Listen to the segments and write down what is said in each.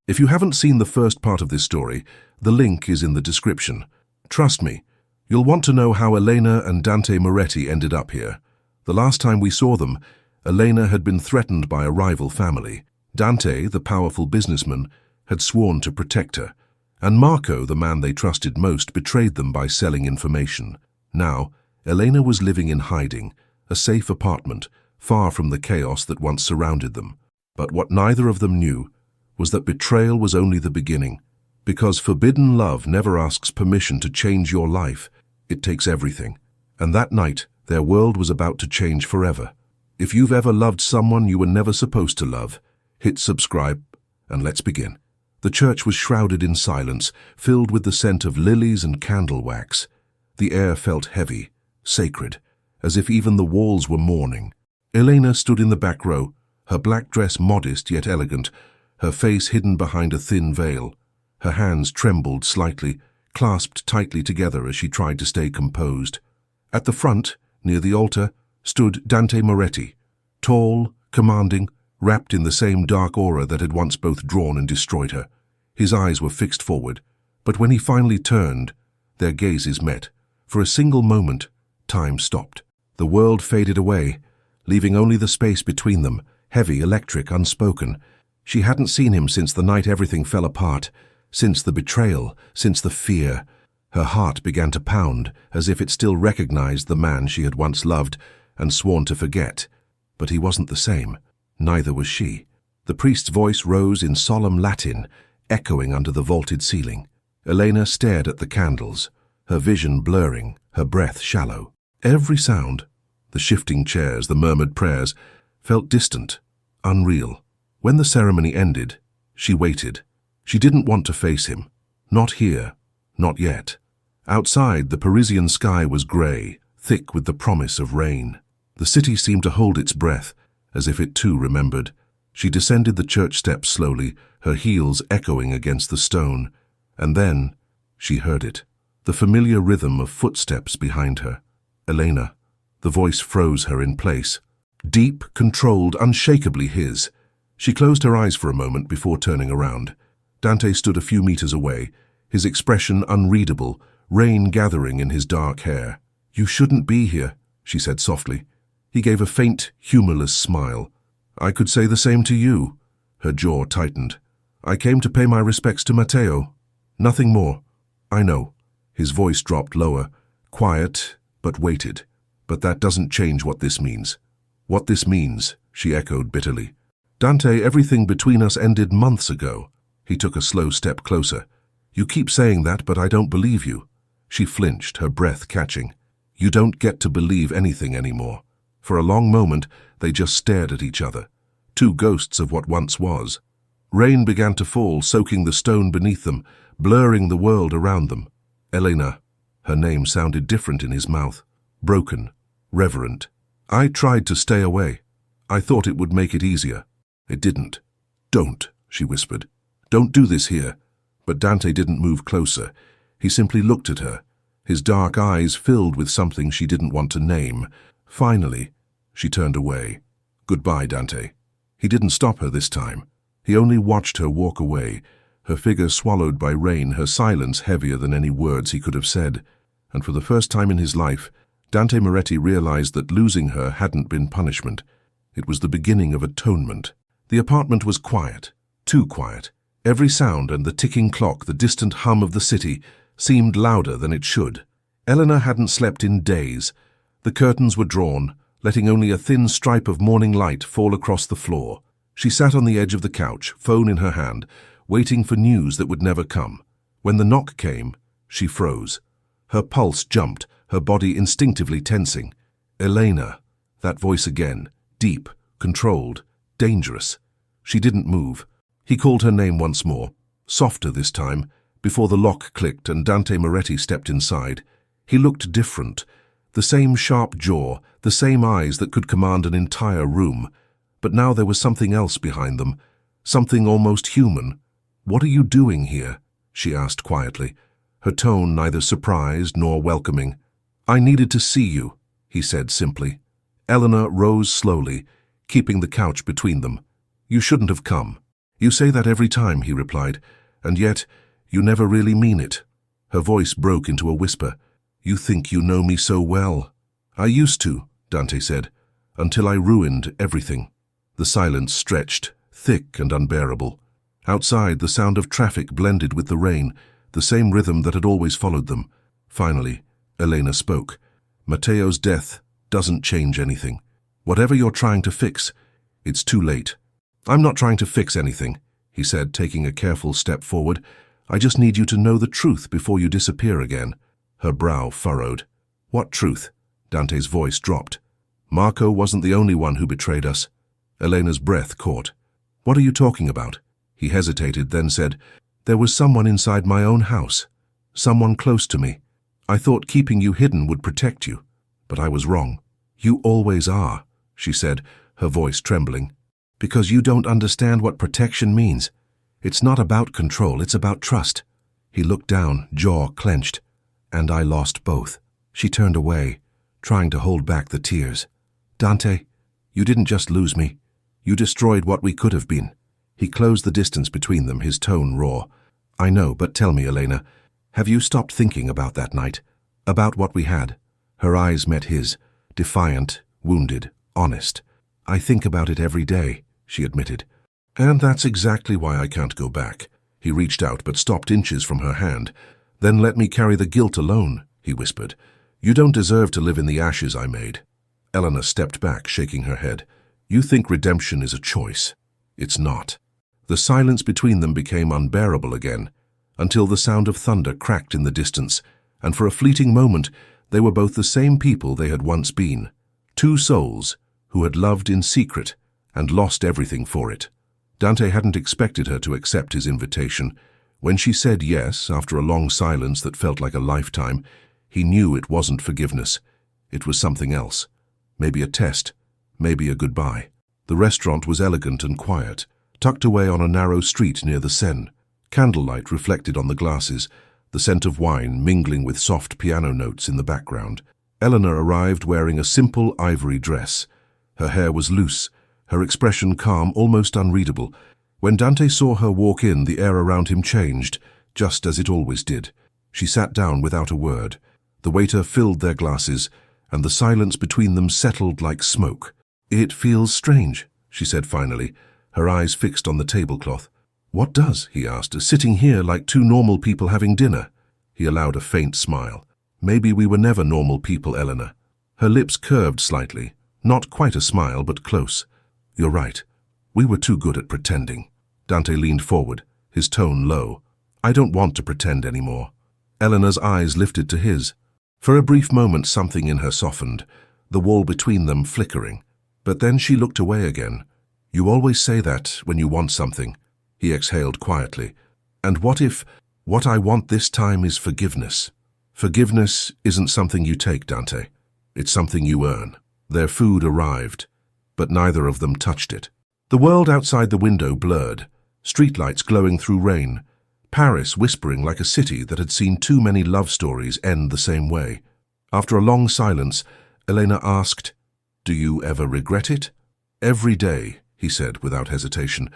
If you haven't seen the first part of this story, the link is in the description. Trust me, you'll want to know how Elena and Dante Moretti ended up here. The last time we saw them, Elena had been threatened by a rival family. Dante, the powerful businessman, had sworn to protect her, and Marco, the man they trusted most, betrayed them by selling information. Now, Elena was living in hiding, a safe apartment, far from the chaos that once surrounded them. But what neither of them knew was that betrayal was only the beginning. Because forbidden love never asks permission to change your life, it takes everything. And that night, their world was about to change forever. If you've ever loved someone you were never supposed to love, hit subscribe, and let's begin. The church was shrouded in silence, filled with the scent of lilies and candle wax. The air felt heavy, sacred, as if even the walls were mourning. Elena stood in the back row, her black dress modest yet elegant, her face hidden behind a thin veil. Her hands trembled slightly, clasped tightly together as she tried to stay composed. At the front, near the altar, stood Dante Moretti, tall, commanding, wrapped in the same dark aura that had once both drawn and destroyed her. His eyes were fixed forward, but when he finally turned, their gazes met. For a single moment, time stopped. The world faded away, leaving only the space between them, heavy, electric, unspoken. She hadn't seen him since the night everything fell apart, since the betrayal, since the fear. Her heart began to pound, as if it still recognized the man she had once loved and sworn to forget. But he wasn't the same. Neither was she. The priest's voice rose in solemn Latin, echoing under the vaulted ceiling. Elena stared at the candles, her vision blurring, her breath shallow. Every sound, the shifting chairs, the murmured prayers, felt distant, unreal. When the ceremony ended, she waited. She didn't want to face him. Not here. Not yet. Outside, the Parisian sky was grey, thick with the promise of rain. The city seemed to hold its breath, as if it too remembered. She descended the church steps slowly, her heels echoing against the stone. And then, she heard it. The familiar rhythm of footsteps behind her. Elena. The voice froze her in place. Deep, controlled, unshakably his. She closed her eyes for a moment before turning around. Dante stood a few meters away, his expression unreadable, rain gathering in his dark hair. "You shouldn't be here," she said softly. He gave a faint, humorless smile. "I could say the same to you." Her jaw tightened. "I came to pay my respects to Matteo. Nothing more." "I know." His voice dropped lower, quiet, but weighted. "But that doesn't change what this means." "What this means," she echoed bitterly. "Dante, everything between us ended months ago." He took a slow step closer. "You keep saying that, but I don't believe you." She flinched, her breath catching. "You don't get to believe anything anymore." For a long moment, they just stared at each other, two ghosts of what once was. Rain began to fall, soaking the stone beneath them, blurring the world around them. Elena. Her name sounded different in his mouth. Broken, reverent. "I tried to stay away. I thought it would make it easier. It didn't." "Don't," she whispered. "Don't do this here." But Dante didn't move closer. He simply looked at her, his dark eyes filled with something she didn't want to name. Finally, she turned away. "Goodbye, Dante." He didn't stop her this time. He only watched her walk away, her figure swallowed by rain, her silence heavier than any words he could have said. And for the first time in his life, Dante Moretti realized that losing her hadn't been punishment. It was the beginning of atonement. The apartment was quiet, too quiet. Every sound and the ticking clock, the distant hum of the city, seemed louder than it should. Elena hadn't slept in days. The curtains were drawn, letting only a thin stripe of morning light fall across the floor. She sat on the edge of the couch, phone in her hand, waiting for news that would never come. When the knock came, she froze. Her pulse jumped, her body instinctively tensing. Elena. That voice again, deep, controlled, dangerous. She didn't move. He called her name once more, softer this time, before the lock clicked and Dante Moretti stepped inside. He looked different. The same sharp jaw, the same eyes that could command an entire room. But now there was something else behind them, something almost human. "What are you doing here?" she asked quietly, her tone neither surprised nor welcoming. "I needed to see you," he said simply. Elena rose slowly, keeping the couch between them. "You shouldn't have come." You say that every time, he replied, and yet you never really mean it. Her voice broke into a whisper. You think you know me so well. I used to, Dante said, until I ruined everything. The silence stretched, thick and unbearable. Outside, the sound of traffic blended with the rain, the same rhythm that had always followed them. Finally, Elena spoke. Matteo's death doesn't change anything. Whatever you're trying to fix, it's too late. I'm not trying to fix anything, he said, taking a careful step forward. I just need you to know the truth before you disappear again. Her brow furrowed. What truth? Dante's voice dropped. Marco wasn't the only one who betrayed us. Elena's breath caught. What are you talking about? He hesitated, then said, There was someone inside my own house. Someone close to me. I thought keeping you hidden would protect you. But I was wrong. You always are, she said, her voice trembling. Because you don't understand what protection means. It's not about control, it's about trust. He looked down, jaw clenched. And I lost both. She turned away, trying to hold back the tears. Dante, you didn't just lose me. You destroyed what we could have been. He closed the distance between them, his tone raw. I know, but tell me, Elena, have you stopped thinking about that night? About what we had? Her eyes met his, defiant, wounded, honest. I think about it every day, she admitted. And that's exactly why I can't go back. He reached out but stopped inches from her hand. Then let me carry the guilt alone, he whispered. You don't deserve to live in the ashes I made. Elena stepped back, shaking her head. You think redemption is a choice. It's not. The silence between them became unbearable again, until the sound of thunder cracked in the distance, and for a fleeting moment they were both the same people they had once been. Two souls who had loved in secret and lost everything for it. Dante hadn't expected her to accept his invitation. When she said yes, after a long silence that felt like a lifetime, he knew it wasn't forgiveness. It was something else. Maybe a test, maybe a goodbye. The restaurant was elegant and quiet, tucked away on a narrow street near the Seine. Candlelight reflected on the glasses, the scent of wine mingling with soft piano notes in the background. Eleanor arrived wearing a simple ivory dress. Her hair was loose, her expression calm, almost unreadable. When Dante saw her walk in, the air around him changed, just as it always did. She sat down without a word. The waiter filled their glasses, and the silence between them settled like smoke. It feels strange, she said finally, her eyes fixed on the tablecloth. What does? He asked, sitting here like two normal people having dinner. He allowed a faint smile. Maybe we were never normal people, Eleanor. Her lips curved slightly, not quite a smile, but close. You're right. We were too good at pretending. Dante leaned forward, his tone low. I don't want to pretend anymore. Eleanor's eyes lifted to his. For a brief moment something in her softened, the wall between them flickering. But then she looked away again. You always say that when you want something. He exhaled quietly. And what if what I want this time is forgiveness? Forgiveness isn't something you take, Dante. It's something you earn. Their food arrived, but neither of them touched it. The world outside the window blurred, streetlights glowing through rain, Paris whispering like a city that had seen too many love stories end the same way. After a long silence, Elena asked, Do you ever regret it? Every day, he said without hesitation,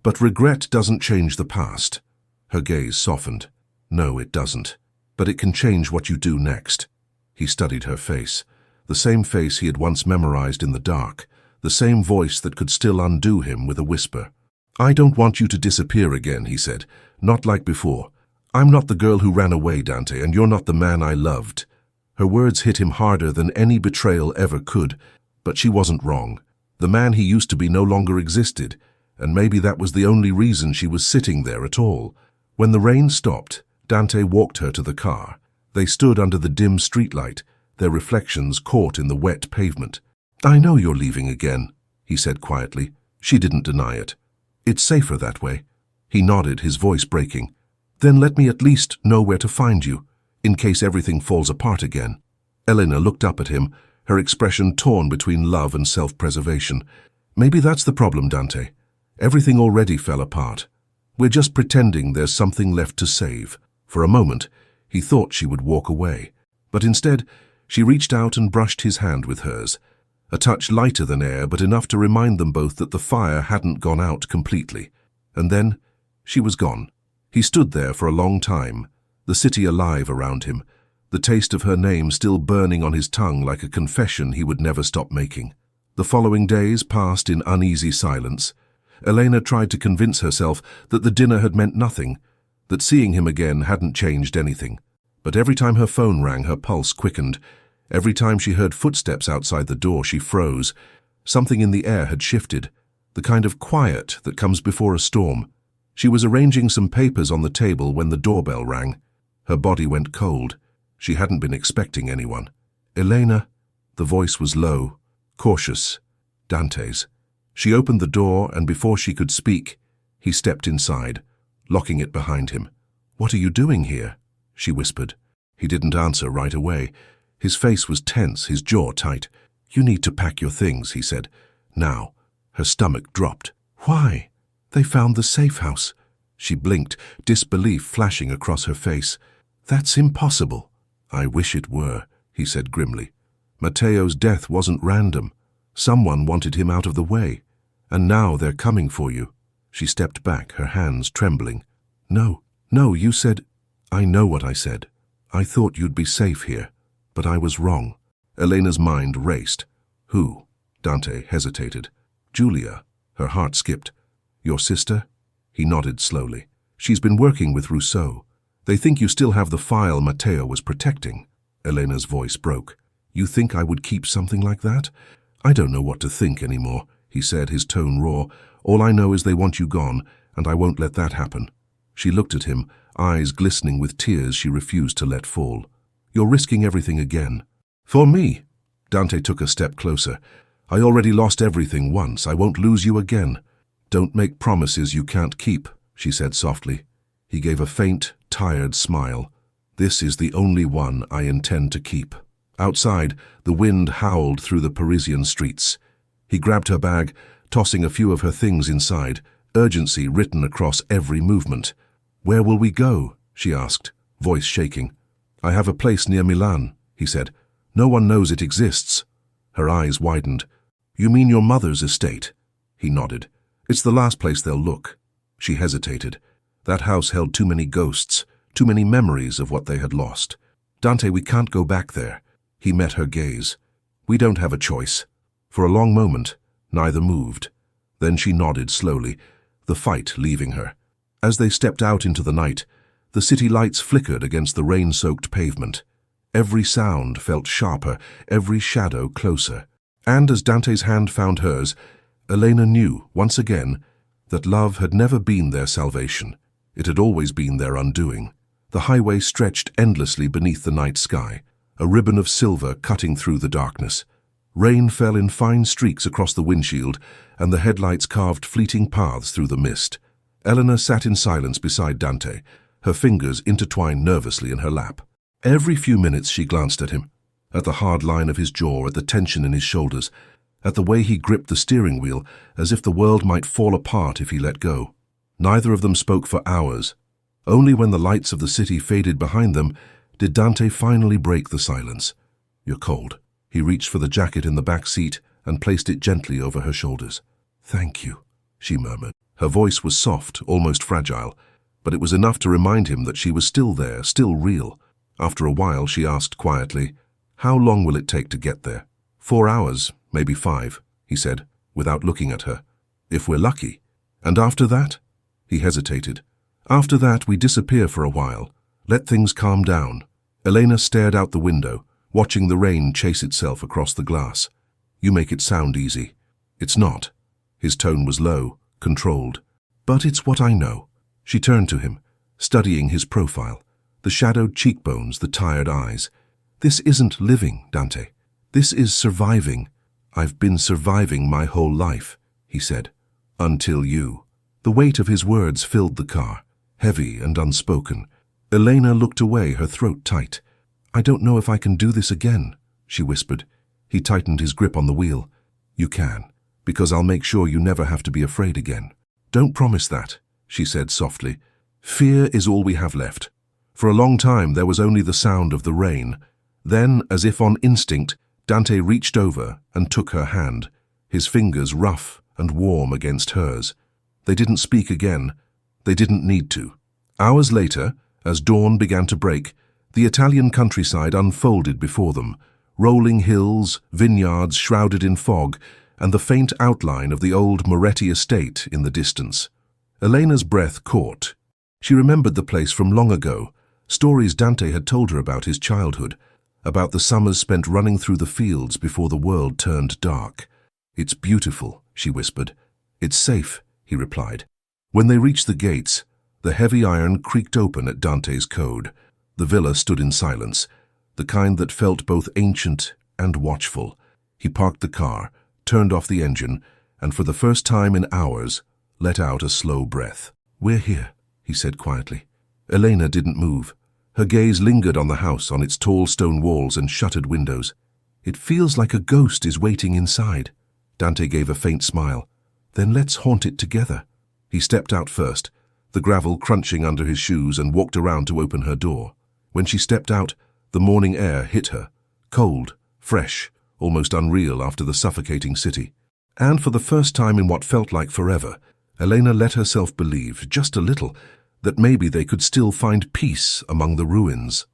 but regret doesn't change the past. Her gaze softened. No, it doesn't. But it can change what you do next. He studied her face, the same face he had once memorized in the dark, the same voice that could still undo him with a whisper. I don't want you to disappear again, he said, not like before. I'm not the girl who ran away, Dante, and you're not the man I loved. Her words hit him harder than any betrayal ever could, but she wasn't wrong. The man he used to be no longer existed, and maybe that was the only reason she was sitting there at all. When the rain stopped, Dante walked her to the car. They stood under the dim streetlight, their reflections caught in the wet pavement. I know you're leaving again, he said quietly. She didn't deny it. It's safer that way. He nodded, his voice breaking. Then let me at least know where to find you, in case everything falls apart again. Elena looked up at him, her expression torn between love and self-preservation. Maybe that's the problem, Dante. Everything already fell apart. We're just pretending there's something left to save. For a moment, he thought she would walk away, but instead, she reached out and brushed his hand with hers. A touch lighter than air, but enough to remind them both that the fire hadn't gone out completely. And then she was gone. He stood there for a long time, the city alive around him, the taste of her name still burning on his tongue like a confession he would never stop making. The following days passed in uneasy silence. Elena tried to convince herself that the dinner had meant nothing, that seeing him again hadn't changed anything. But every time her phone rang, her pulse quickened. Every time she heard footsteps outside the door, she froze. Something in the air had shifted, the kind of quiet that comes before a storm. She was arranging some papers on the table when the doorbell rang. Her body went cold. She hadn't been expecting anyone. "Elena?" The voice was low, cautious, Dante's. She opened the door, and before she could speak, he stepped inside, locking it behind him. "What are you doing here?" she whispered. He didn't answer right away. His face was tense, his jaw tight. "You need to pack your things," he said. Now, her stomach dropped. "Why?" "They found the safe house." She blinked, disbelief flashing across her face. "That's impossible." "I wish it were," he said grimly. "Matteo's death wasn't random. Someone wanted him out of the way. And now they're coming for you." She stepped back, her hands trembling. No, you said—" "I know what I said. I thought you'd be safe here. But I was wrong." Elena's mind raced. "Who?" Dante hesitated. "Julia." Her heart skipped. "Your sister?" He nodded slowly. "She's been working with Rousseau. They think you still have the file Matteo was protecting." Elena's voice broke. "You think I would keep something like that?" "I don't know what to think anymore," he said, his tone raw. "All I know is they want you gone, and I won't let that happen." She looked at him, eyes glistening with tears she refused to let fall. "You're risking everything again." "For me?" Dante took a step closer. "I already lost everything once. I won't lose you again." "Don't make promises you can't keep," she said softly. He gave a faint, tired smile. "This is the only one I intend to keep." Outside, the wind howled through the Parisian streets. He grabbed her bag, tossing a few of her things inside, urgency written across every movement. "Where will we go?" she asked, voice shaking. "I have a place near Milan," he said. "No one knows it exists." Her eyes widened. "You mean your mother's estate?" He nodded. "It's the last place they'll look." She hesitated. That house held too many ghosts, too many memories of what they had lost. "Dante, we can't go back there." He met her gaze. "We don't have a choice." For a long moment, neither moved. Then she nodded slowly, the fight leaving her. As they stepped out into the night, the city lights flickered against the rain-soaked pavement. Every sound felt sharper, every shadow closer. And as Dante's hand found hers, Elena knew, once again, that love had never been their salvation. It had always been their undoing. The highway stretched endlessly beneath the night sky, a ribbon of silver cutting through the darkness. Rain fell in fine streaks across the windshield, and the headlights carved fleeting paths through the mist. Eleanor sat in silence beside Dante, her fingers intertwined nervously in her lap. Every few minutes she glanced at him, at the hard line of his jaw, at the tension in his shoulders, at the way he gripped the steering wheel, as if the world might fall apart if he let go. Neither of them spoke for hours. Only when the lights of the city faded behind them did Dante finally break the silence. "You're cold." He reached for the jacket in the back seat and placed it gently over her shoulders. "Thank you," she murmured. Her voice was soft, almost fragile, but it was enough to remind him that she was still there, still real. After a while, she asked quietly, "How long will it take to get there?" 4 hours, maybe 5, he said, without looking at her. "If we're lucky." "And after that?" He hesitated. "After that, we disappear for a while. Let things calm down." Elena stared out the window, watching the rain chase itself across the glass. "You make it sound easy." "It's not." His tone was low, controlled. "But it's what I know." She turned to him, studying his profile, the shadowed cheekbones, the tired eyes. "This isn't living, Dante. This is surviving." "I've been surviving my whole life," he said. "Until you." The weight of his words filled the car, heavy and unspoken. Elena looked away, her throat tight. "I don't know if I can do this again," she whispered. He tightened his grip on the wheel. "You can, because I'll make sure you never have to be afraid again." "Don't promise that," she said softly. "Fear is all we have left." For a long time there was only the sound of the rain. Then, as if on instinct, Dante reached over and took her hand, his fingers rough and warm against hers. They didn't speak again. They didn't need to. Hours later, as dawn began to break, the Italian countryside unfolded before them, rolling hills, vineyards shrouded in fog, and the faint outline of the old Moretti estate in the distance. Elena's breath caught. She remembered the place from long ago, stories Dante had told her about his childhood, about the summers spent running through the fields before the world turned dark. "It's beautiful," she whispered. "It's safe," he replied. When they reached the gates, the heavy iron creaked open at Dante's code. The villa stood in silence, the kind that felt both ancient and watchful. He parked the car, turned off the engine, and for the first time in hours, let out a slow breath. "We're here," he said quietly. Elena didn't move. Her gaze lingered on the house, on its tall stone walls and shuttered windows. "It feels like a ghost is waiting inside." Dante gave a faint smile. "Then let's haunt it together." He stepped out first, the gravel crunching under his shoes, and walked around to open her door. When she stepped out, the morning air hit her, cold, fresh, almost unreal after the suffocating city. And for the first time in what felt like forever, Elena let herself believe, just a little, that maybe they could still find peace among the ruins.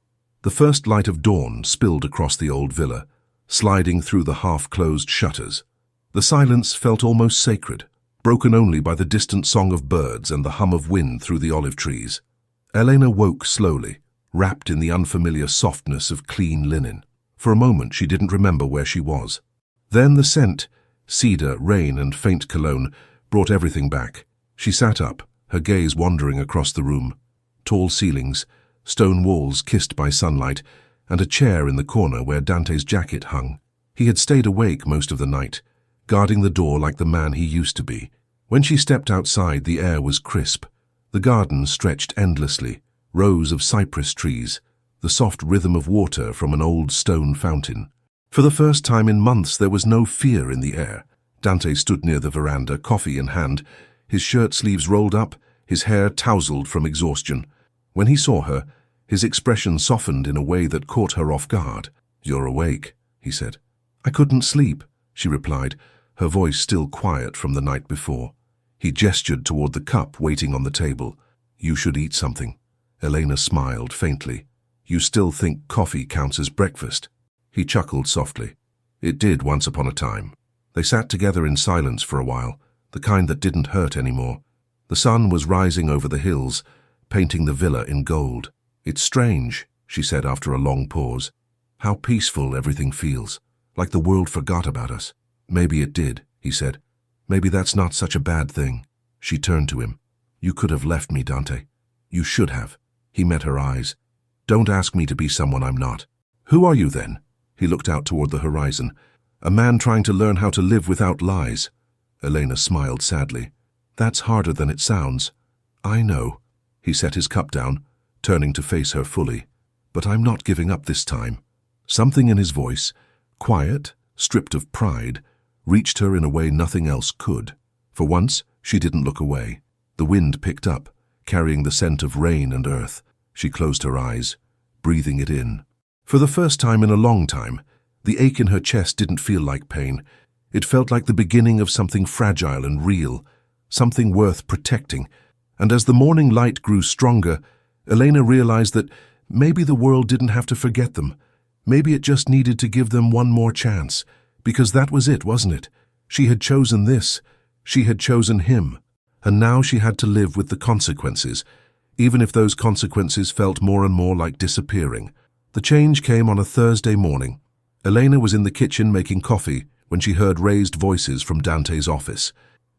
The first light of dawn spilled across the old villa, sliding through the half-closed shutters. The silence felt almost sacred, broken only by the distant song of birds and the hum of wind through the olive trees. Elena woke slowly, wrapped in the unfamiliar softness of clean linen. For a moment she didn't remember where she was. Then the scent, cedar, rain and faint cologne, brought everything back. She sat up, her gaze wandering across the room. Tall ceilings, stone walls kissed by sunlight, and a chair in the corner where Dante's jacket hung. He had stayed awake most of the night, guarding the door like the man he used to be. When she stepped outside, the air was crisp. The garden stretched endlessly, rows of cypress trees, the soft rhythm of water from an old stone fountain. For the first time in months there was no fear in the air. Dante stood near the veranda, coffee in hand, his shirt sleeves rolled up, his hair tousled from exhaustion. When he saw her, his expression softened in a way that caught her off guard. "You're awake," he said. "I couldn't sleep," she replied, her voice still quiet from the night before. He gestured toward the cup waiting on the table. "You should eat something." Elena smiled faintly. "You still think coffee counts as breakfast?" He chuckled softly. "It did once upon a time." They sat together in silence for a while, the kind that didn't hurt anymore. The sun was rising over the hills, painting the villa in gold. "It's strange," she said after a long pause. "How peaceful everything feels, like the world forgot about us." "Maybe it did," he said. "Maybe that's not such a bad thing." She turned to him. "You could have left me, Dante. You should have." He met her eyes. "Don't ask me to be someone I'm not." "Who are you then?" He looked out toward the horizon. "A man trying to learn how to live without lies." Elena smiled sadly. "That's harder than it sounds." "I know." He set his cup down, turning to face her fully. "But I'm not giving up this time." Something in his voice, quiet, stripped of pride, reached her in a way nothing else could. For once, she didn't look away. The wind picked up, carrying the scent of rain and earth. She closed her eyes, breathing it in. For the first time in a long time, the ache in her chest didn't feel like pain. It felt like the beginning of something fragile and real, something worth protecting. And as the morning light grew stronger, Elena realized that maybe the world didn't have to forget them. Maybe it just needed to give them one more chance. Because that was it, wasn't it? She had chosen this. She had chosen him. And now she had to live with the consequences, even if those consequences felt more and more like disappearing. The change came on a Thursday morning. Elena was in the kitchen making coffee when she heard raised voices from Dante's office.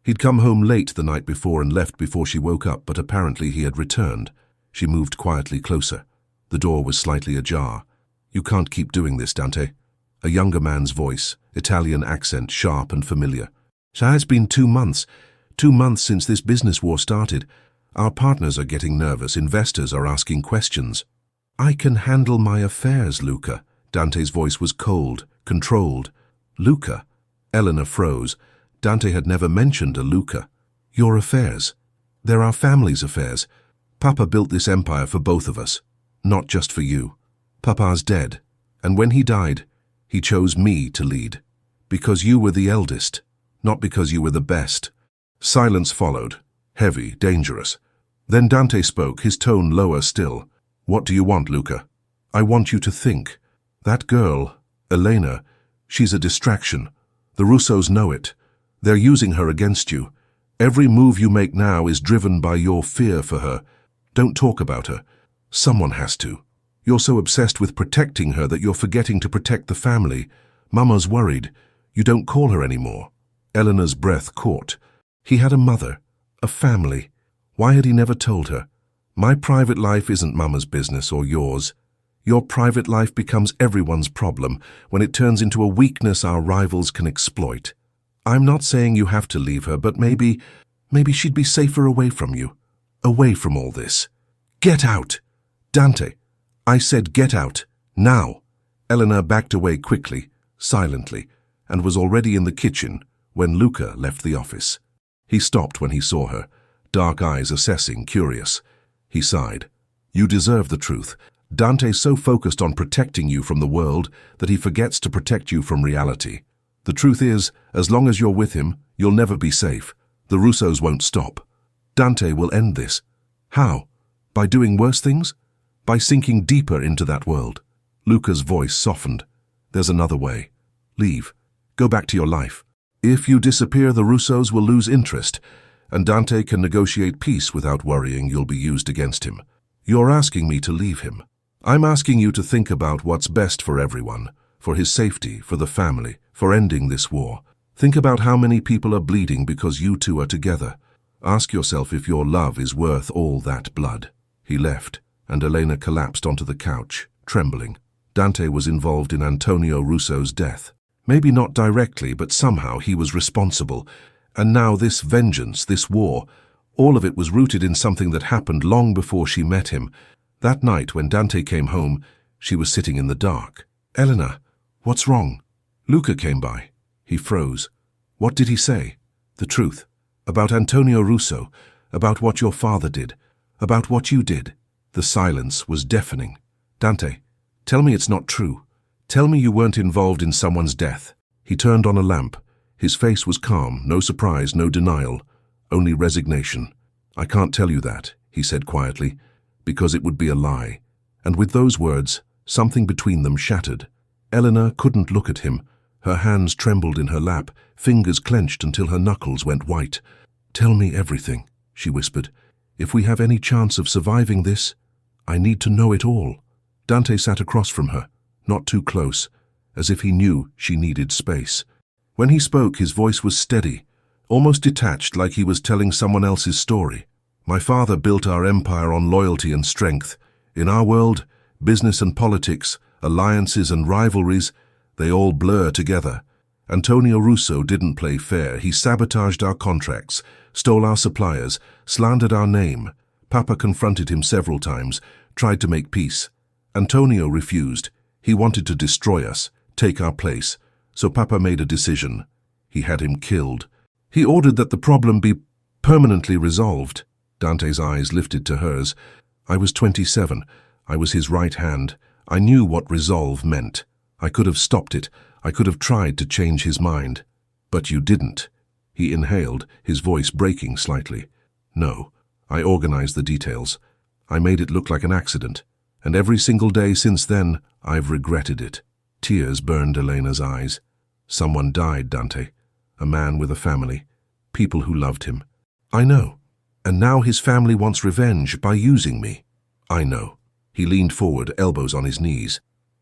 He'd come home late the night before and left before she woke up, but apparently he had returned. She moved quietly closer. The door was slightly ajar. "You can't keep doing this, Dante." A younger man's voice, Italian accent, sharp and familiar. "It's been 2 months. 2 months since this business war started. Our partners are getting nervous. Investors are asking questions." "I can handle my affairs, Luca." Dante's voice was cold, controlled. "Luca?" Elena froze. Dante had never mentioned a Luca. "Your affairs. They're our family's affairs. Papa built this empire for both of us, not just for you. Papa's dead, and when he died, he chose me to lead. Because you were the eldest, not because you were the best." Silence followed. heavy, dangerous. Then Dante spoke, his tone lower still. "What do you want, Luca?" "I want you to think. That girl, Elena, she's a distraction. The Russos know it. They're using her against you. Every move you make now is driven by your fear for her. Don't talk about her. Someone has to. You're so obsessed with protecting her that you're forgetting to protect the family. Mama's worried. You don't call her anymore." Eleanor's breath caught. He had a mother, a family. Why had he never told her? "My private life isn't Mama's business or yours. Your private life becomes everyone's problem when it turns into a weakness our rivals can exploit. I'm not saying you have to leave her, but maybe she'd be safer away from you. Away from all this. Get out! Dante, I said get out, now." Eleanor backed away quickly, silently, and was already in the kitchen when Luca left the office. He stopped when he saw her, dark eyes assessing, curious. He sighed. "You deserve the truth. Dante's so focused on protecting you from the world that he forgets to protect you from reality. The truth is, as long as you're with him, you'll never be safe. The Russos won't stop. Dante will end this. How? By doing worse things? By sinking deeper into that world." Luca's voice softened. "There's another way. Leave. Go back to your life. If you disappear, the Russos will lose interest, and Dante can negotiate peace without worrying you'll be used against him. You're asking me to leave him. I'm asking you to think about what's best for everyone, for his safety, for the family, for ending this war. Think about how many people are bleeding because you two are together. Ask yourself if your love is worth all that blood." He left, and Elena collapsed onto the couch, trembling. Dante was involved in Antonio Russo's death. Maybe not directly, but somehow he was responsible. And now this vengeance, this war, all of it was rooted in something that happened long before she met him. That night when Dante came home, she was sitting in the dark. "Elena, what's wrong?" Luca came by. He froze. "What did he say?" "The truth. About Antonio Russo, about what your father did, about what you did." The silence was deafening. "Dante, tell me it's not true. Tell me you weren't involved in someone's death." He turned on a lamp. His face was calm, no surprise, no denial, only resignation. "I can't tell you that," he said quietly, "because it would be a lie." And with those words, something between them shattered. Eleanor couldn't look at him. Her hands trembled in her lap, fingers clenched until her knuckles went white. "Tell me everything," she whispered. "If we have any chance of surviving this, I need to know it all." Dante sat across from her, not too close, as if he knew she needed space. When he spoke, his voice was steady, almost detached, like he was telling someone else's story. "My father built our empire on loyalty and strength. In our world, business and politics, alliances and rivalries, they all blur together. Antonio Russo didn't play fair. He sabotaged our contracts, stole our suppliers, slandered our name. Papa confronted him several times, tried to make peace. Antonio refused. He wanted to destroy us, take our place. So Papa made a decision. He had him killed. He ordered that the problem be permanently resolved." Dante's eyes lifted to hers. "I was 27. I was his right hand. I knew what resolve meant. I could have stopped it. I could have tried to change his mind. But you didn't." He inhaled, his voice breaking slightly. "No, I organized the details. I made it look like an accident. And every single day since then, I've regretted it." Tears burned Elena's eyes. "Someone died, Dante. A man with a family. People who loved him. I know. And now his family wants revenge by using me. I know." He leaned forward, elbows on his knees.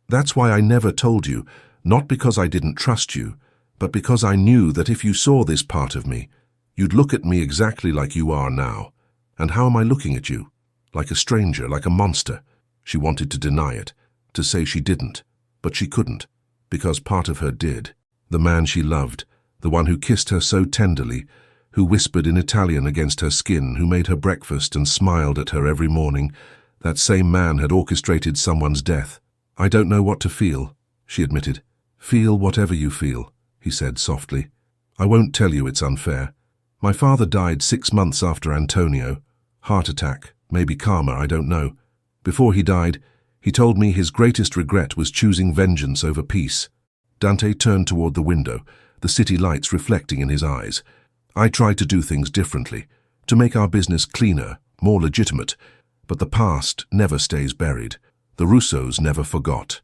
"That's why I never told you, not because I didn't trust you, but because I knew that if you saw this part of me, you'd look at me exactly like you are now. And how am I looking at you? Like a stranger, like a monster." She wanted to deny it, to say she didn't, but she couldn't, because part of her did. The man she loved, the one who kissed her so tenderly, who whispered in Italian against her skin, who made her breakfast and smiled at her every morning, that same man had orchestrated someone's death. "I don't know what to feel," she admitted. "Feel whatever you feel," he said softly. "I won't tell you it's unfair. My father died 6 months after Antonio. Heart attack, maybe karma, I don't know. Before he died, he told me his greatest regret was choosing vengeance over peace." Dante turned toward the window, the city lights reflecting in his eyes. "I tried to do things differently, to make our business cleaner, more legitimate. But the past never stays buried. The Russos never forgot,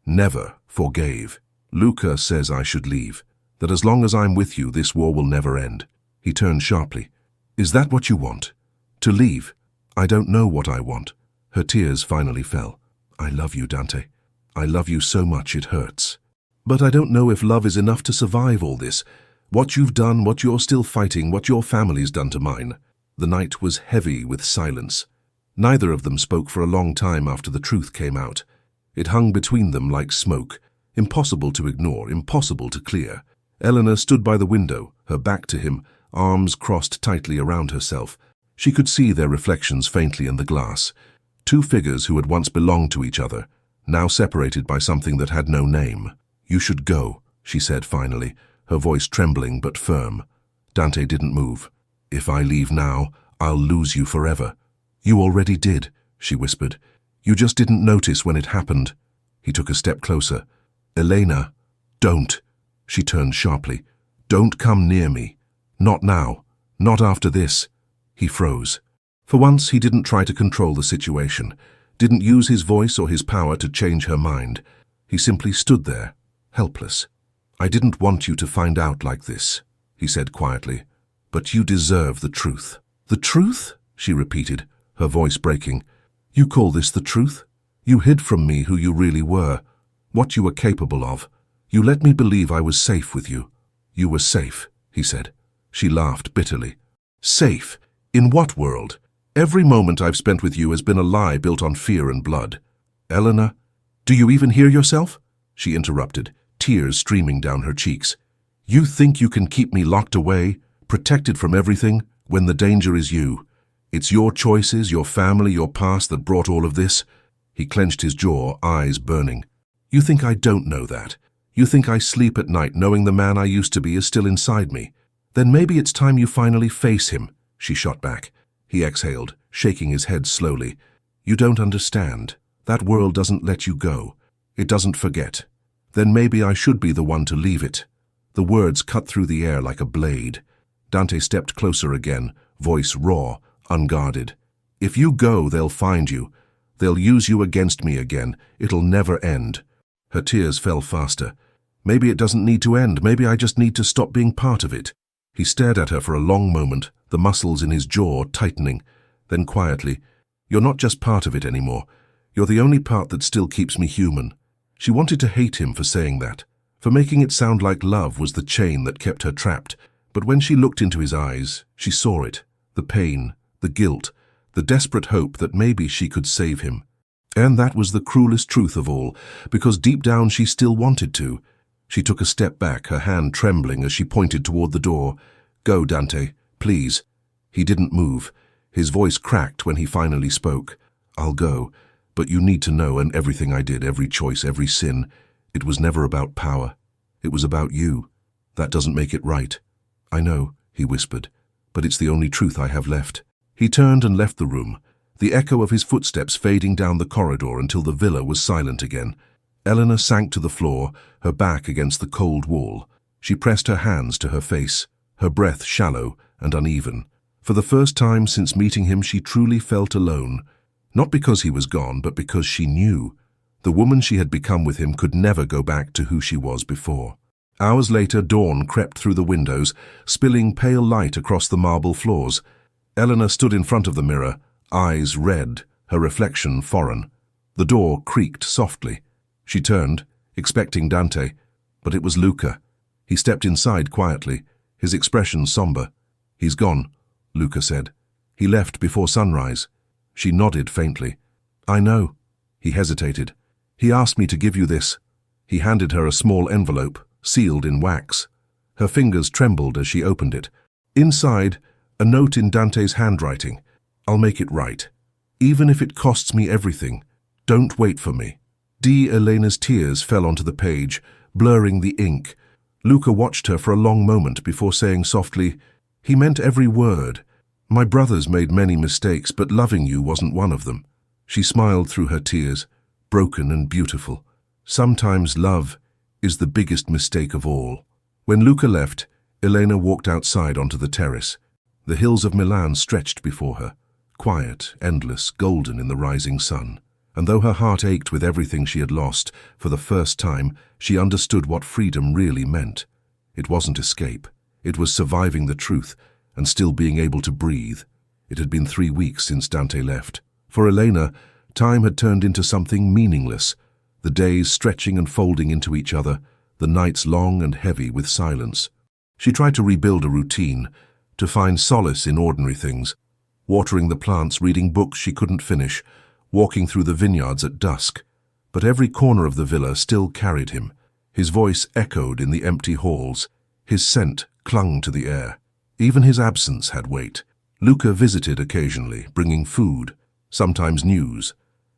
never forgave. Luca says I should leave, that as long as I'm with you, this war will never end. He turned sharply. Is that what you want? To leave? I don't know what I want. Her tears finally fell. I love you, Dante. I love you so much it hurts. But I don't know if love is enough to survive all this. What you've done, what you're still fighting, what your family's done to mine. The night was heavy with silence. Neither of them spoke for a long time after the truth came out. It hung between them like smoke, impossible to ignore, impossible to clear. Eleanor stood by the window, her back to him, arms crossed tightly around herself. She could see their reflections faintly in the glass. Two figures who had once belonged to each other, now separated by something that had no name. You should go, she said finally, her voice trembling but firm. Dante didn't move. If I leave now, I'll lose you forever. You already did, she whispered. You just didn't notice when it happened. He took a step closer. Elena, don't. She turned sharply. Don't come near me. Not now. Not after this. He froze. For once, he didn't try to control the situation, didn't use his voice or his power to change her mind. He simply stood there, helpless. I didn't want you to find out like this, he said quietly. But you deserve the truth. The truth? She repeated, her voice breaking. You call this the truth? You hid from me who you really were, what you were capable of. You let me believe I was safe with you. You were safe, he said. She laughed bitterly. Safe? In what world? Every moment I've spent with you has been a lie built on fear and blood. Eleanor, do you even hear yourself? She interrupted, tears streaming down her cheeks. You think you can keep me locked away, protected from everything, when the danger is you? It's your choices, your family, your past that brought all of this? He clenched his jaw, eyes burning. You think I don't know that? You think I sleep at night knowing the man I used to be is still inside me? Then maybe it's time you finally face him, she shot back. He exhaled, shaking his head slowly. You don't understand. That world doesn't let you go. It doesn't forget. Then maybe I should be the one to leave it. The words cut through the air like a blade. Dante stepped closer again, voice raw, unguarded. If you go, they'll find you. They'll use you against me again. It'll never end. Her tears fell faster. Maybe it doesn't need to end. Maybe I just need to stop being part of it. He stared at her for a long moment, the muscles in his jaw tightening. Then quietly, You're not just part of it anymore. You're the only part that still keeps me human. She wanted to hate him for saying that, for making it sound like love was the chain that kept her trapped. But when she looked into his eyes, she saw it, the pain, the guilt, the desperate hope that maybe she could save him. And that was the cruelest truth of all, because deep down she still wanted to. She took a step back, her hand trembling as she pointed toward the door. Go, Dante, please. He didn't move. His voice cracked when he finally spoke. I'll go, but you need to know, and everything I did, every choice, every sin, it was never about power. It was about you. That doesn't make it right. I know, he whispered, but it's the only truth I have left. He turned and left the room, the echo of his footsteps fading down the corridor until the villa was silent again. Eleanor sank to the floor, her back against the cold wall. She pressed her hands to her face, her breath shallow and uneven. For the first time since meeting him, she truly felt alone, not because he was gone, but because she knew. The woman she had become with him could never go back to who she was before. Hours later, dawn crept through the windows, spilling pale light across the marble floors. Eleanor stood in front of the mirror, eyes red, her reflection foreign. The door creaked softly. She turned, expecting Dante, but it was Luca. He stepped inside quietly, his expression somber. He's gone, Luca said. He left before sunrise. She nodded faintly. I know. He hesitated. He asked me to give you this. He handed her a small envelope, sealed in wax. Her fingers trembled as she opened it. Inside, a note in Dante's handwriting. I'll make it right. Even if it costs me everything, don't wait for me. Elena's tears fell onto the page, blurring the ink. Luca watched her for a long moment before saying softly, He meant every word. My brothers made many mistakes, but loving you wasn't one of them. She smiled through her tears, broken and beautiful. Sometimes love is the biggest mistake of all. When Luca left, Elena walked outside onto the terrace. The hills of Milan stretched before her, quiet, endless, golden in the rising sun. And though her heart ached with everything she had lost, for the first time, she understood what freedom really meant. It wasn't escape. It was surviving the truth and still being able to breathe. It had been 3 weeks since Dante left. For Elena, time had turned into something meaningless, the days stretching and folding into each other, the nights long and heavy with silence. She tried to rebuild a routine, to find solace in ordinary things, watering the plants, reading books she couldn't finish, walking through the vineyards at dusk. But every corner of the villa still carried him. His voice echoed in the empty halls. His scent clung to the air. Even his absence had weight. Luca visited occasionally, bringing food, sometimes news.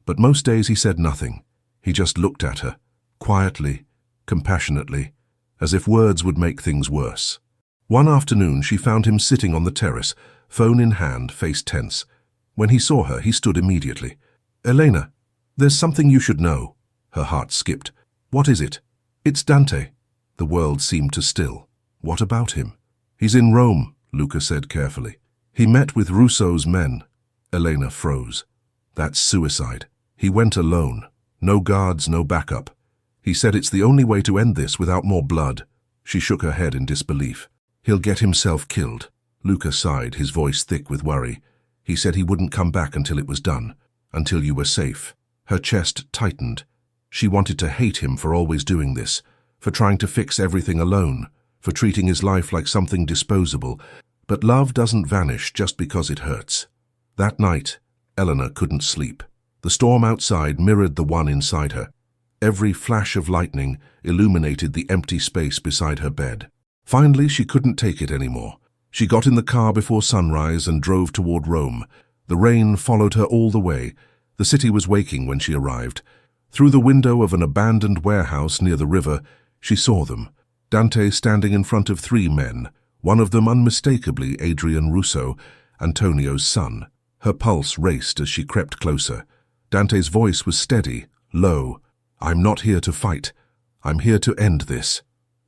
But most days he said nothing. He just looked at her, quietly, compassionately, as if words would make things worse. One afternoon she found him sitting on the terrace, phone in hand, face tense. When he saw her, he stood immediately. "Elena, there's something you should know." Her heart skipped. "What is it?" "It's Dante." The world seemed to still. "What about him?" "He's in Rome," Luca said carefully. "He met with Russo's men." Elena froze. "That's suicide. He went alone. No guards, no backup. He said it's the only way to end this without more blood." She shook her head in disbelief. "He'll get himself killed." Luca sighed, his voice thick with worry. "He said he wouldn't come back until it was done, until you were safe." Her chest tightened. She wanted to hate him for always doing this, for trying to fix everything alone, for treating his life like something disposable. But love doesn't vanish just because it hurts. That night, Eleanor couldn't sleep. The storm outside mirrored the one inside her. Every flash of lightning illuminated the empty space beside her bed. Finally, she couldn't take it anymore. She got in the car before sunrise and drove toward Rome. The rain followed her all the way. The city was waking when she arrived. Through the window of an abandoned warehouse near the river, she saw them. Dante standing in front of 3 men, one of them unmistakably Adrian Russo, Antonio's son. Her pulse raced as she crept closer. Dante's voice was steady, low. "I'm not here to fight. I'm here to end this."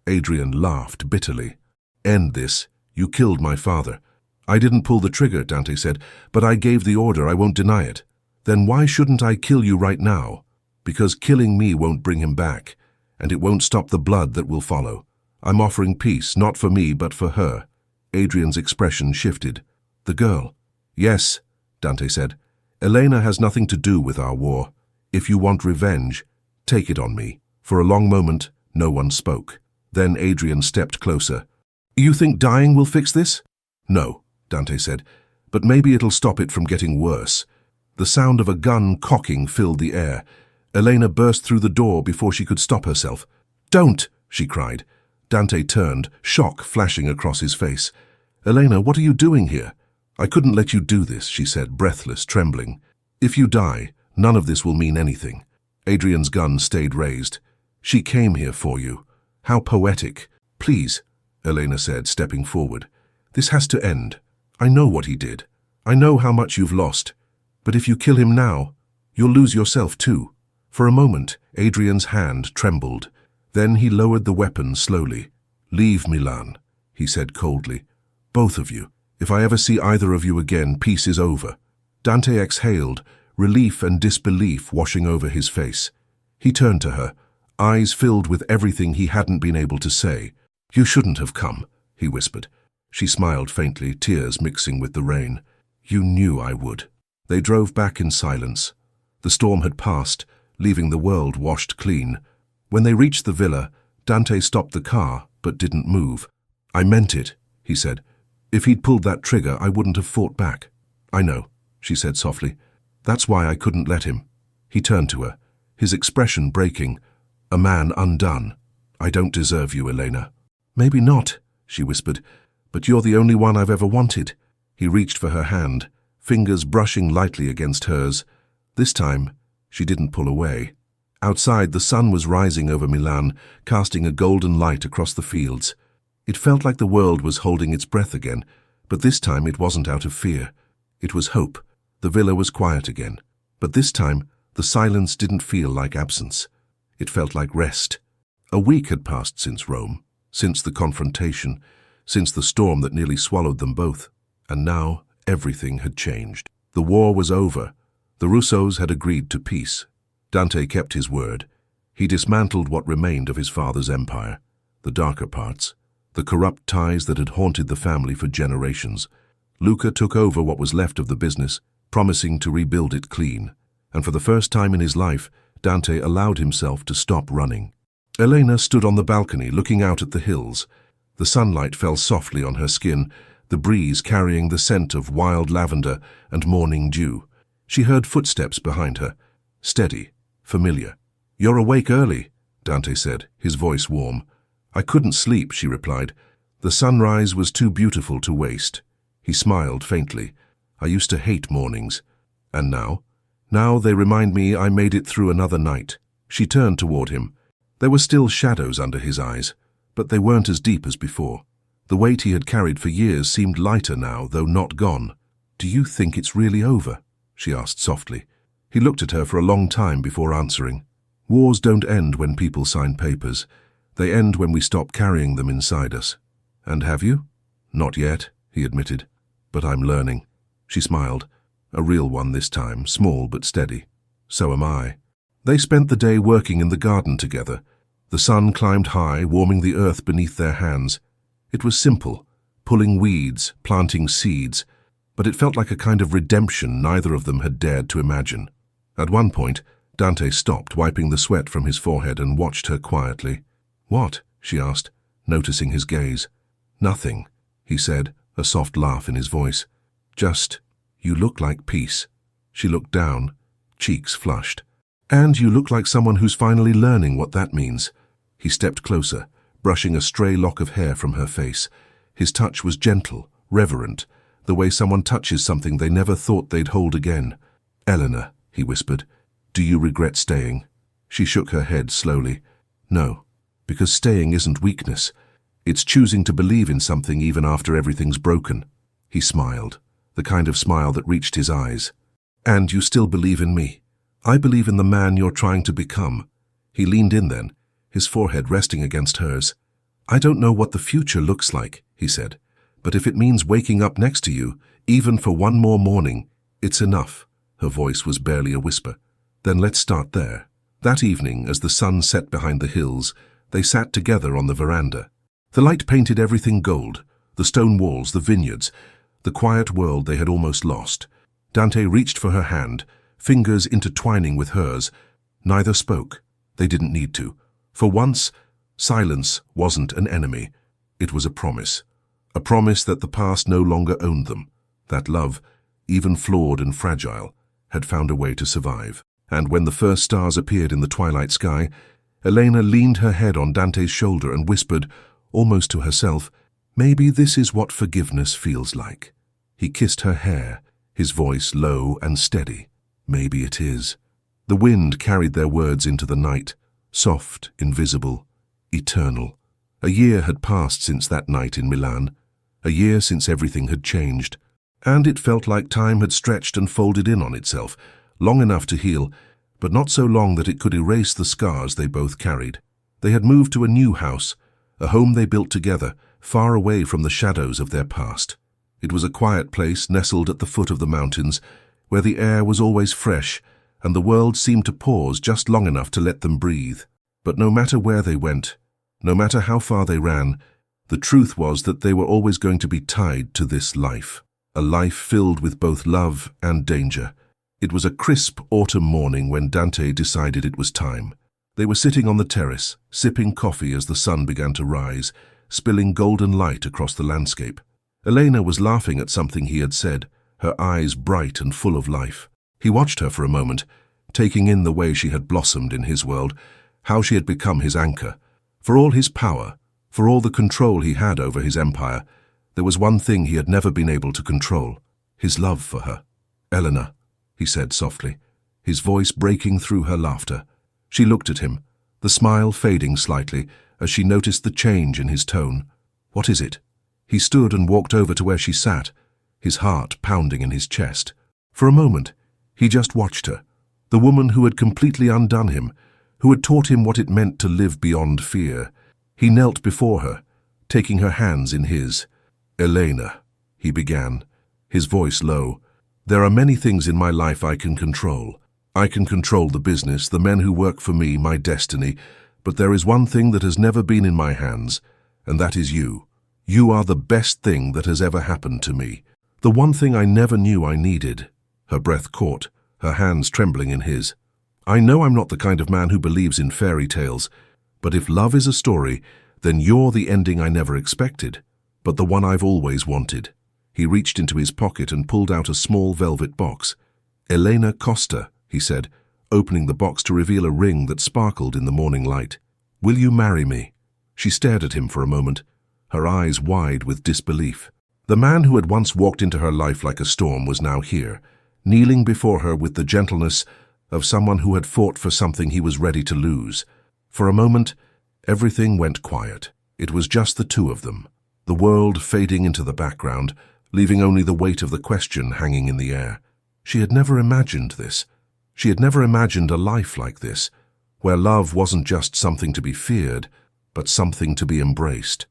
Adrian laughed bitterly. "End this? You killed my father." "I didn't pull the trigger," Dante said, "but I gave the order. I won't deny it." "Then why shouldn't I kill you right now?" "Because killing me won't bring him back, and it won't stop the blood that will follow. I'm offering peace, not for me, but for her." Adrian's expression shifted. "The girl?" "Yes," Dante said. "Elena has nothing to do with our war. If you want revenge, take it on me." For a long moment, no one spoke. Then Adrian stepped closer. "You think dying will fix this?" "No," Dante said, "but maybe it'll stop it from getting worse." The sound of a gun cocking filled the air. Elena burst through the door before she could stop herself. "Don't!" she cried. Dante turned, shock flashing across his face. "Elena, what are you doing here?" "I couldn't let you do this," she said, breathless, trembling. "If you die, none of this will mean anything." Adrian's gun stayed raised. "She came here for you. How poetic." "Please," Elena said, stepping forward. "This has to end. I know what he did. I know how much you've lost. But if you kill him now, you'll lose yourself too." For a moment, Adrian's hand trembled. Then he lowered the weapon slowly. "Leave Milan," he said coldly. "Both of you. If I ever see either of you again, peace is over." Dante exhaled, relief and disbelief washing over his face. He turned to her, eyes filled with everything he hadn't been able to say. "You shouldn't have come," he whispered. She smiled faintly, tears mixing with the rain. "You knew I would." They drove back in silence. The storm had passed, leaving the world washed clean. When they reached the villa, Dante stopped the car, but didn't move. "I meant it," he said. "If he'd pulled that trigger, I wouldn't have fought back." "I know," she said softly. "That's why I couldn't let him." He turned to her, his expression breaking. "A man undone. I don't deserve you, Elena." "Maybe not," she whispered, "but you're the only one I've ever wanted." He reached for her hand, fingers brushing lightly against hers. This time, she didn't pull away. Outside, the sun was rising over Milan, casting a golden light across the fields. It felt like the world was holding its breath again, but this time it wasn't out of fear. It was hope. The villa was quiet again, but this time the silence didn't feel like absence. It felt like rest. A week had passed since Rome, since the confrontation, since the storm that nearly swallowed them both. And now everything had changed. The war was over. The Russos had agreed to peace. Dante kept his word. He dismantled what remained of his father's empire, the darker parts, the corrupt ties that had haunted the family for generations. Luca took over what was left of the business, promising to rebuild it clean. And for the first time in his life, Dante allowed himself to stop running. Elena stood on the balcony looking out at the hills. The sunlight fell softly on her skin, the breeze carrying the scent of wild lavender and morning dew. She heard footsteps behind her, steady, familiar. "You're awake early," Dante said, his voice warm. "I couldn't sleep," she replied. The sunrise was too beautiful to waste. He smiled faintly. "I used to hate mornings. And now? Now they remind me I made it through another night." She turned toward him. There were still shadows under his eyes, but they weren't as deep as before. The weight he had carried for years seemed lighter now, though not gone. "Do you think it's really over?" she asked softly. He looked at her for a long time before answering. "Wars don't end when people sign papers. They end when we stop carrying them inside us." "And have you?" "Not yet," he admitted. "But I'm learning." She smiled. A real one this time, small but steady. "So am I." They spent the day working in the garden together. The sun climbed high, warming the earth beneath their hands. It was simple, pulling weeds, planting seeds, but it felt like a kind of redemption neither of them had dared to imagine. At one point, Dante stopped, wiping the sweat from his forehead, and watched her quietly. "What?" she asked, noticing his gaze. "Nothing," he said, a soft laugh in his voice. "Just, you look like peace." She looked down, cheeks flushed. "And you look like someone who's finally learning what that means." He stepped closer, brushing a stray lock of hair from her face. His touch was gentle, reverent, the way someone touches something they never thought they'd hold again. "Eleanor," he whispered, "do you regret staying?" She shook her head slowly. "No, because staying isn't weakness. It's choosing to believe in something even after everything's broken." He smiled, the kind of smile that reached his eyes. "And you still believe in me? I believe in the man you're trying to become." He leaned in then, his forehead resting against hers. "I don't know what the future looks like," he said, "but if it means waking up next to you, even for one more morning, it's enough." Her voice was barely a whisper. "Then let's start there." That evening, as the sun set behind the hills, they sat together on the veranda. The light painted everything gold, the stone walls, the vineyards, the quiet world they had almost lost. Dante reached for her hand, fingers intertwining with hers. Neither spoke. They didn't need to. For once, silence wasn't an enemy. It was a promise that the past no longer owned them, that love, even flawed and fragile, had found a way to survive. And when the first stars appeared in the twilight sky, Elena leaned her head on Dante's shoulder and whispered, almost to herself, "Maybe this is what forgiveness feels like." He kissed her hair, his voice low and steady. "Maybe it is." The wind carried their words into the night, soft, invisible, eternal. A year had passed since that night in Milan, a year since everything had changed, and it felt like time had stretched and folded in on itself, long enough to heal, but not so long that it could erase the scars they both carried. They had moved to a new house, a home they built together, far away from the shadows of their past. It was a quiet place nestled at the foot of the mountains, where the air was always fresh, and the world seemed to pause just long enough to let them breathe. But no matter where they went, no matter how far they ran, the truth was that they were always going to be tied to this life, a life filled with both love and danger. It was a crisp autumn morning when Dante decided it was time. They were sitting on the terrace, sipping coffee as the sun began to rise, spilling golden light across the landscape. Elena was laughing at something he had said, her eyes bright and full of life. He watched her for a moment, taking in the way she had blossomed in his world, how she had become his anchor. For all his power, for all the control he had over his empire, there was one thing he had never been able to control, his love for her. "Eleanor," he said softly, his voice breaking through her laughter. She looked at him, the smile fading slightly as she noticed the change in his tone. "What is it?" He stood and walked over to where she sat, his heart pounding in his chest. For a moment, he just watched her, the woman who had completely undone him, who had taught him what it meant to live beyond fear. He knelt before her, taking her hands in his. "Elena," he began, his voice low. "There are many things in my life I can control. I can control the business, the men who work for me, my destiny, but there is one thing that has never been in my hands, and that is you. You are the best thing that has ever happened to me. The one thing I never knew I needed." Her breath caught, her hands trembling in his. "I know I'm not the kind of man who believes in fairy tales, but if love is a story, then you're the ending I never expected, but the one I've always wanted." He reached into his pocket and pulled out a small velvet box. "Elena Costa," he said, opening the box to reveal a ring that sparkled in the morning light. "Will you marry me?" She stared at him for a moment, her eyes wide with disbelief. The man who had once walked into her life like a storm was now here, kneeling before her with the gentleness of someone who had fought for something he was ready to lose. For a moment, everything went quiet. It was just the two of them, the world fading into the background, leaving only the weight of the question hanging in the air. She had never imagined this. She had never imagined a life like this, where love wasn't just something to be feared, but something to be embraced.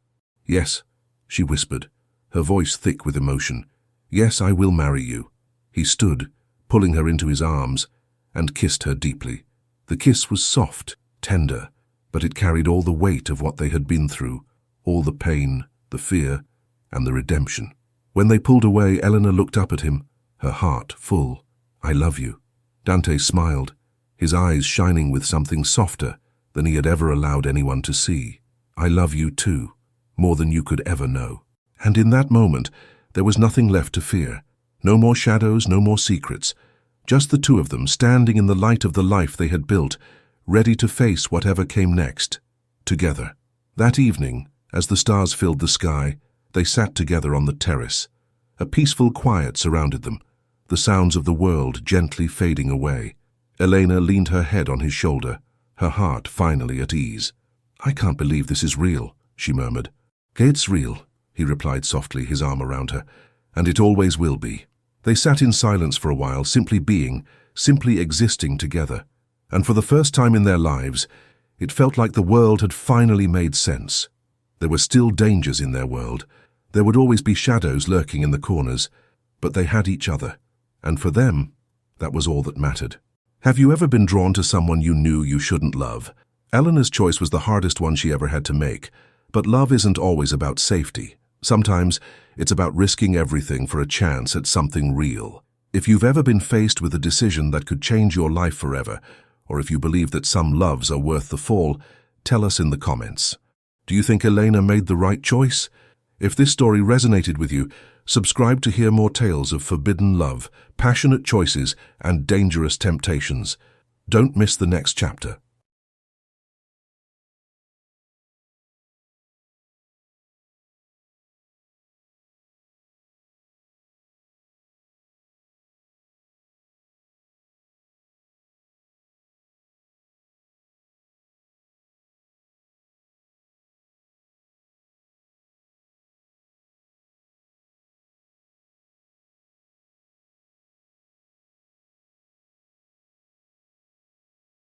"Yes," she whispered, her voice thick with emotion. "Yes, I will marry you." He stood, pulling her into his arms, and kissed her deeply. The kiss was soft, tender, but it carried all the weight of what they had been through, all the pain, the fear, and the redemption. When they pulled away, Eleanor looked up at him, her heart full. "I love you." Dante smiled, his eyes shining with something softer than he had ever allowed anyone to see. "I love you too, more than you could ever know." And in that moment, there was nothing left to fear. No more shadows, no more secrets. Just the two of them standing in the light of the life they had built, ready to face whatever came next, together. That evening, as the stars filled the sky, they sat together on the terrace. A peaceful quiet surrounded them, the sounds of the world gently fading away. Elena leaned her head on his shoulder, her heart finally at ease. "I can't believe this is real," she murmured. "It's real," he replied softly, his arm around her, "and it always will be." They sat in silence for a while, simply being, simply existing together. And for the first time in their lives, it felt like the world had finally made sense. There were still dangers in their world. There would always be shadows lurking in the corners, but they had each other. And for them, that was all that mattered. Have you ever been drawn to someone you knew you shouldn't love? Eleanor's choice was the hardest one she ever had to make, but love isn't always about safety. Sometimes it's about risking everything for a chance at something real. If you've ever been faced with a decision that could change your life forever, or if you believe that some loves are worth the fall, tell us in the comments. Do you think Elena made the right choice? If this story resonated with you, subscribe to hear more tales of forbidden love, passionate choices, and dangerous temptations. Don't miss the next chapter.